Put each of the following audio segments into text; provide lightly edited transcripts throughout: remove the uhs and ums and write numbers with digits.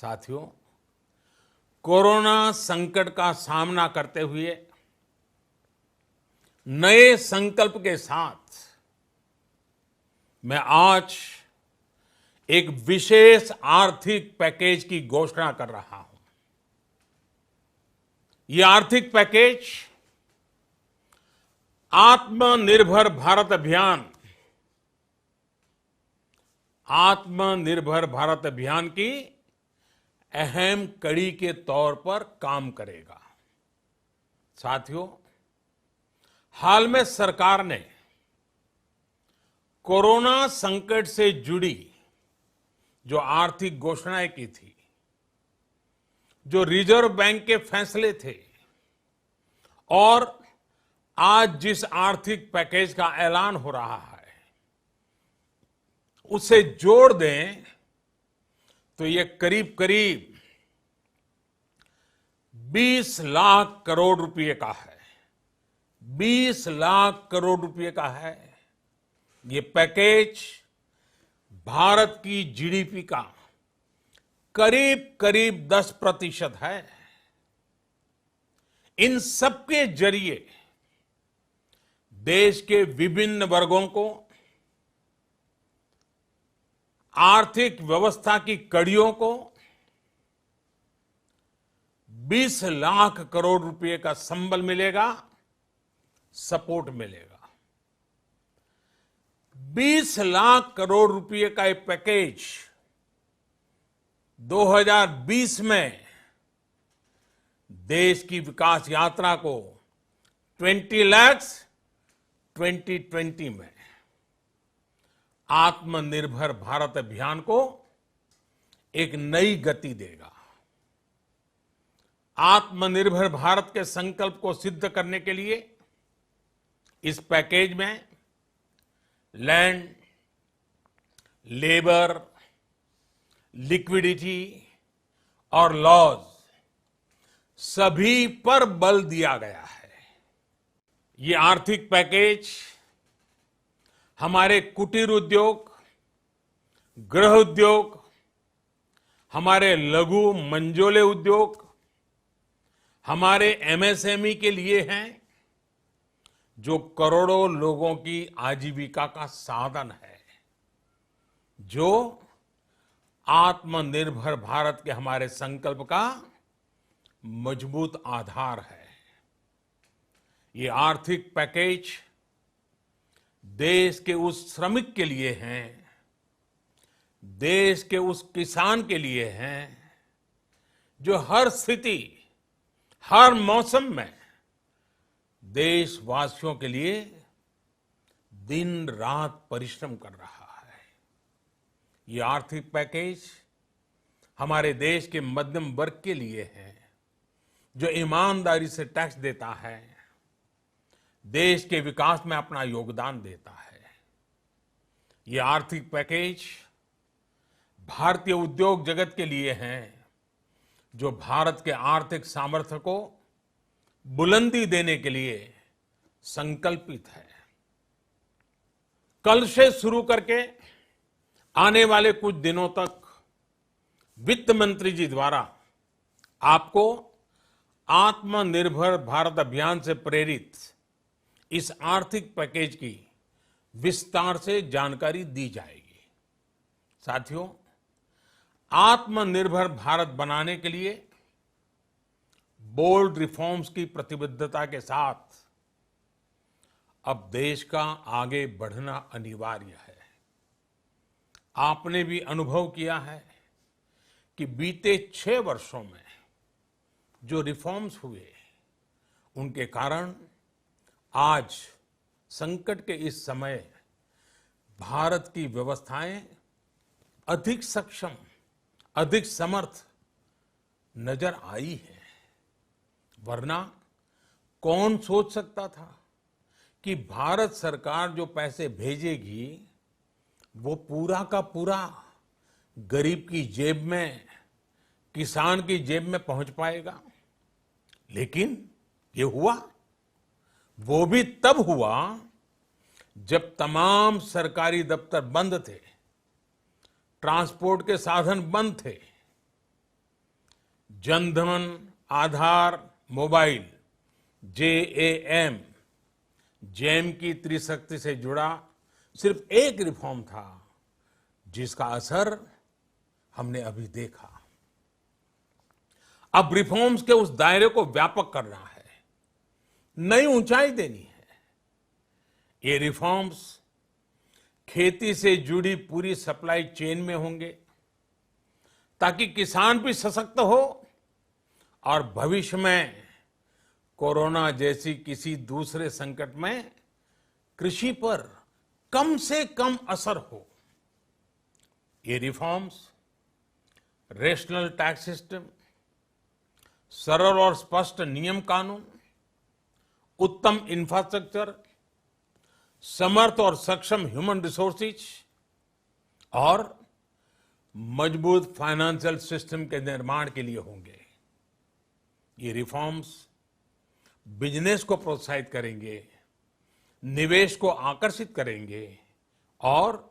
साथियों, कोरोना संकट का सामना करते हुए नए संकल्प के साथ मैं आज एक विशेष आर्थिक पैकेज की घोषणा कर रहा हूं। यह आर्थिक पैकेज आत्मनिर्भर भारत अभियान की अहम कड़ी के तौर पर काम करेगा। साथियों, हाल में सरकार ने कोरोना संकट से जुड़ी जो आर्थिक घोषणाएं की थी, जो रिजर्व बैंक के फैसले थे और आज जिस आर्थिक पैकेज का ऐलान हो रहा है, उसे जोड़ दें तो ये करीब करीब 20 लाख करोड़ रुपए का है। 20 लाख करोड़ रुपए का है। ये पैकेज भारत की जीडीपी का करीब करीब 10% है। इन सबके जरिए देश के विभिन्न वर्गों को आर्थिक व्यवस्था की कड़ियों को 20 लाख करोड़ रुपए का संबल मिलेगा, सपोर्ट मिलेगा। 20 लाख करोड़ रुपए का ये पैकेज 2020 में देश की विकास यात्रा को 20 लाख 2020 में आत्मनिर्भर भारत अभियान को एक नई गति देगा। आत्मनिर्भर भारत के संकल्प को सिद्ध करने के लिए इस पैकेज में लैंड, लेबर, लिक्विडिटी और लॉज सभी पर बल दिया गया है। ये आर्थिक पैकेज हमारे कुटीर उद्योग, गृह उद्योग, हमारे लघु मंझोले उद्योग, हमारे एमएसएमई के लिए हैं, जो करोड़ों लोगों की आजीविका का साधन है, जो आत्मनिर्भर भारत के हमारे संकल्प का मजबूत आधार है। ये आर्थिक पैकेज देश के उस श्रमिक के लिए हैं, देश के उस किसान के लिए हैं, जो हर स्थिति, हर मौसम में देशवासियों के लिए दिन रात परिश्रम कर रहा है। ये आर्थिक पैकेज हमारे देश के मध्यम वर्ग के लिए है, जो ईमानदारी से टैक्स देता है, देश के विकास में अपना योगदान देता है। ये आर्थिक पैकेज भारतीय उद्योग जगत के लिए है, जो भारत के आर्थिक सामर्थ्य को बुलंदी देने के लिए संकल्पित है। कल से शुरू करके आने वाले कुछ दिनों तक वित्त मंत्री जी द्वारा आपको आत्मनिर्भर भारत अभियान से प्रेरित इस आर्थिक पैकेज की विस्तार से जानकारी दी जाएगी। साथियों, आत्मनिर्भर भारत बनाने के लिए बोल्ड रिफॉर्म्स की प्रतिबद्धता के साथ अब देश का आगे बढ़ना अनिवार्य है। आपने भी अनुभव किया है कि बीते 6 वर्षों में जो रिफॉर्म्स हुए, उनके कारण आज संकट के इस समय भारत की व्यवस्थाएं अधिक सक्षम, अधिक समर्थ नजर आई है। वरना कौन सोच सकता था कि भारत सरकार जो पैसे भेजेगी वो पूरा का पूरा गरीब की जेब में, किसान की जेब में पहुंच पाएगा। लेकिन ये हुआ। वो भी तब हुआ जब तमाम सरकारी दफ्तर बंद थे, ट्रांसपोर्ट के साधन बंद थे, जनधन, आधार, मोबाइल, जेएएम, जैम की त्रिशक्ति से जुड़ा सिर्फ एक रिफॉर्म था जिसका असर हमने अभी देखा। अब रिफॉर्म्स के उस दायरे को व्यापक करना है, नई ऊंचाई देनी है। ये रिफॉर्म्स खेती से जुड़ी पूरी सप्लाई चेन में होंगे ताकि किसान भी सशक्त हो और भविष्य में कोरोना जैसी किसी दूसरे संकट में कृषि पर कम से कम असर हो। ये रिफॉर्म्स रेशनल टैक्स सिस्टम, सरल और स्पष्ट नियम कानून, उत्तम इंफ्रास्ट्रक्चर, समर्थ और सक्षम ह्यूमन रिसोर्सेज और मजबूत फाइनेंशियल सिस्टम के निर्माण के लिए होंगे। ये रिफॉर्म्स बिजनेस को प्रोत्साहित करेंगे, निवेश को आकर्षित करेंगे और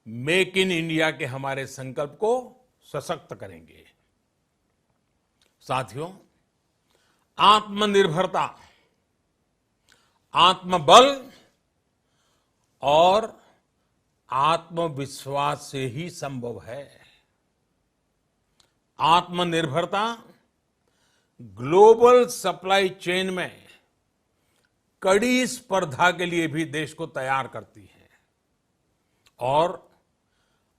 मेक इन इंडिया के हमारे संकल्प को सशक्त करेंगे। साथियों, आत्मनिर्भरता, आत्मबल और आत्मविश्वास से ही संभव है। आत्मनिर्भरता ग्लोबल सप्लाई चेन में कड़ी स्पर्धा के लिए भी देश को तैयार करती है और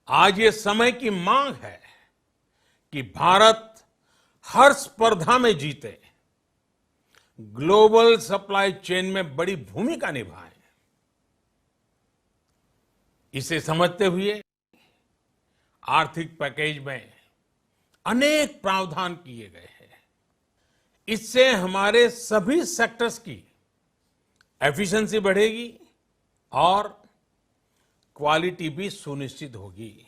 आज ये समय की मांग है कि भारत हर स्पर्धा में जीते, ग्लोबल सप्लाई चेन में बड़ी भूमिका निभाए। इसे समझते हुए आर्थिक पैकेज में अनेक प्रावधान किए गए हैं। इससे हमारे सभी सेक्टर्स की एफिशिएंसी बढ़ेगी और क्वालिटी भी सुनिश्चित होगी।